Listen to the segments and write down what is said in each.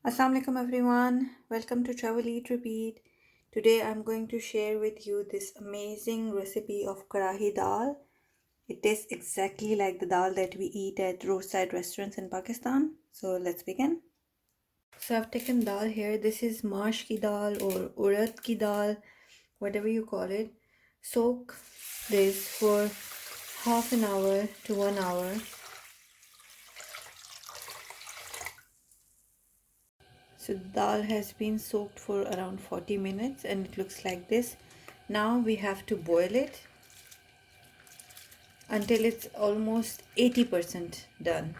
Assalamu alaikum everyone. Welcome to Travel Eat Repeat. Today I'm going to share with you this amazing recipe of karahi dal. It tastes exactly like the dal that we eat at roadside restaurants in Pakistan. So let's begin. So I've taken dal here. This is mash ki dal or urad ki dal, whatever you call it. Soak this for half an hour to 1 hour. So the dal has been soaked for around 40 minutes and it looks like this. Now we have to boil it until it's almost 80% done.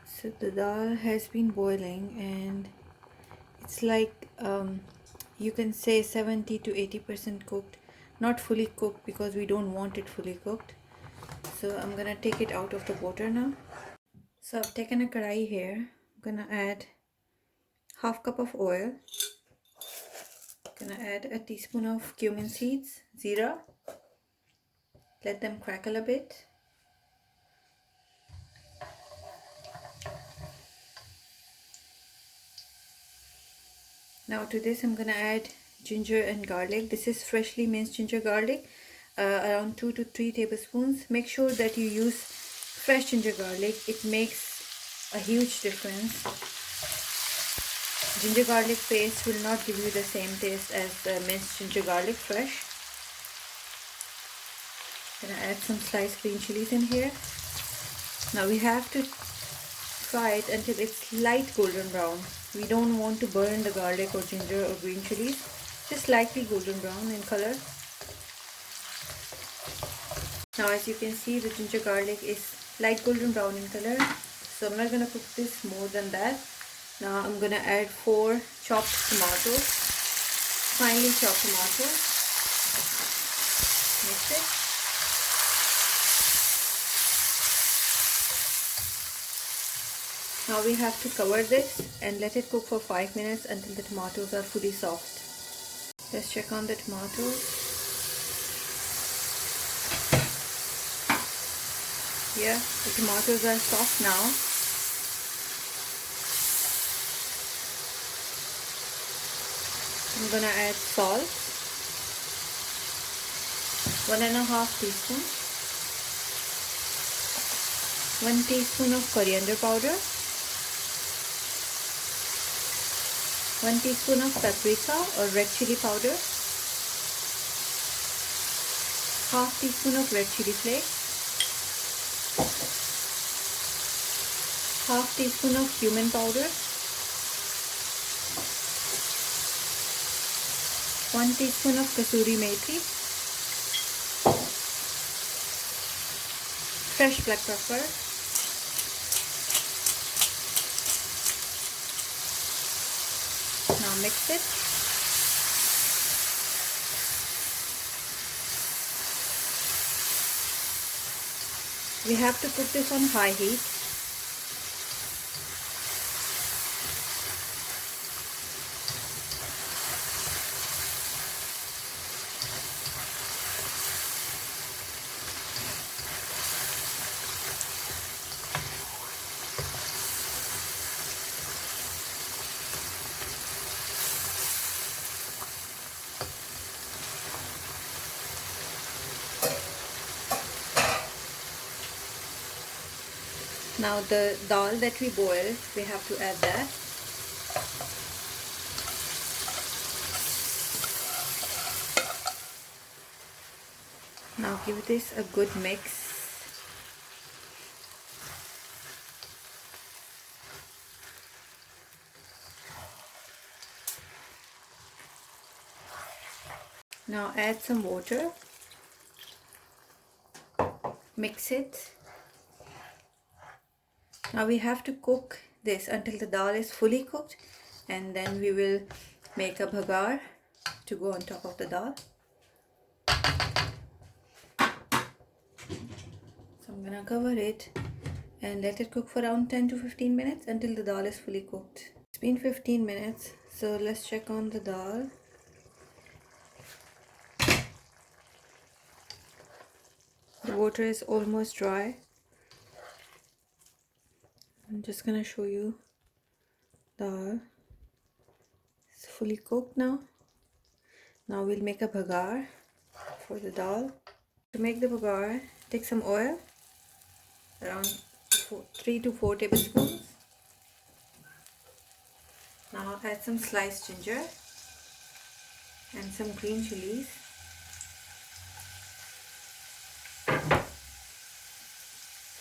So the dal has been boiling and it's like you can say 70 to 80% cooked. Not fully cooked because we don't want it fully cooked. So I'm gonna take it out of the water now. So I've taken a karahi here. I'm gonna add half cup of oil. Gonna add a teaspoon of cumin seeds, Zeera. Let them crackle a bit. Now to this I'm gonna add ginger and garlic. This is freshly minced ginger garlic, around 2 to 3 tablespoons. Make sure that you use fresh ginger garlic. It makes a huge difference. Ginger garlic paste will not give you the same taste as the minced ginger garlic fresh. Gonna add some sliced green chilies in here. Now we have to fry it until it's light golden brown. We don't want to burn the garlic or ginger or green chilies, just lightly golden brown in color. Now as you can see, the ginger garlic is light golden brown in color, so I'm not going to cook this more than that. Now I'm going to add 4 chopped tomatoes, finely chopped tomatoes. Mix it. Now we have to cover this and let it cook for 5 minutes until the tomatoes are fully soft. Let's check on the tomatoes. Yeah, the tomatoes are soft now. I'm gonna add salt, 1.5 teaspoons, 1 teaspoon of coriander powder, 1 teaspoon of paprika or red chili powder, half teaspoon of red chili flakes, half teaspoon of cumin powder, 1 teaspoon of kasuri methi, fresh black pepper, now mix it. We have to cook this on high heat. Now the dal that we boiled, we have to add that. Now give this a good mix. Now add some water. Mix it. Now we have to cook this until the dal is fully cooked, and then we will make a bhagar to go on top of the dal. So I'm gonna cover it and let it cook for around 10 to 15 minutes until the dal is fully cooked. It's been 15 minutes, so let's check on the dal. The water is almost dry. I'm just gonna show you dal. It's fully cooked now. Now we'll make a bhagar for the dal. To make the bhagar, take some oil, around 3 to 4 tablespoons. Now add some sliced ginger and some green chilies.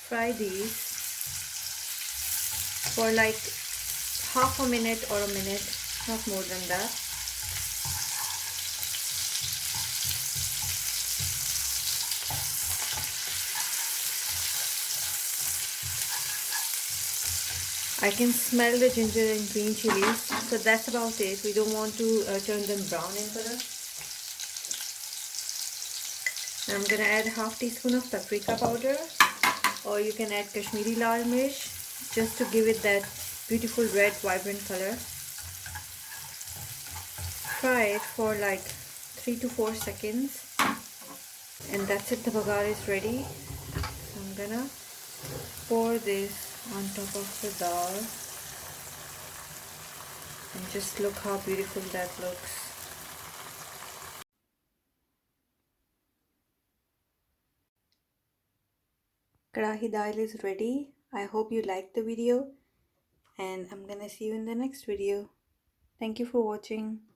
Fry these for like half a minute or a minute, not more than that. I can smell the ginger and green chilies, so that's about it. We don't want to turn them brown in color. Now I'm gonna add half teaspoon of paprika powder, or you can add Kashmiri Laal mirch, just to give it that beautiful red vibrant color. Fry it for like 3 to 4 seconds, and that's it. The bhagar is ready. So I'm gonna pour this on top of the dal, and just look how beautiful that looks. Karahi dal is ready. I hope you liked the video, and I'm gonna see you in the next video. Thank you for watching.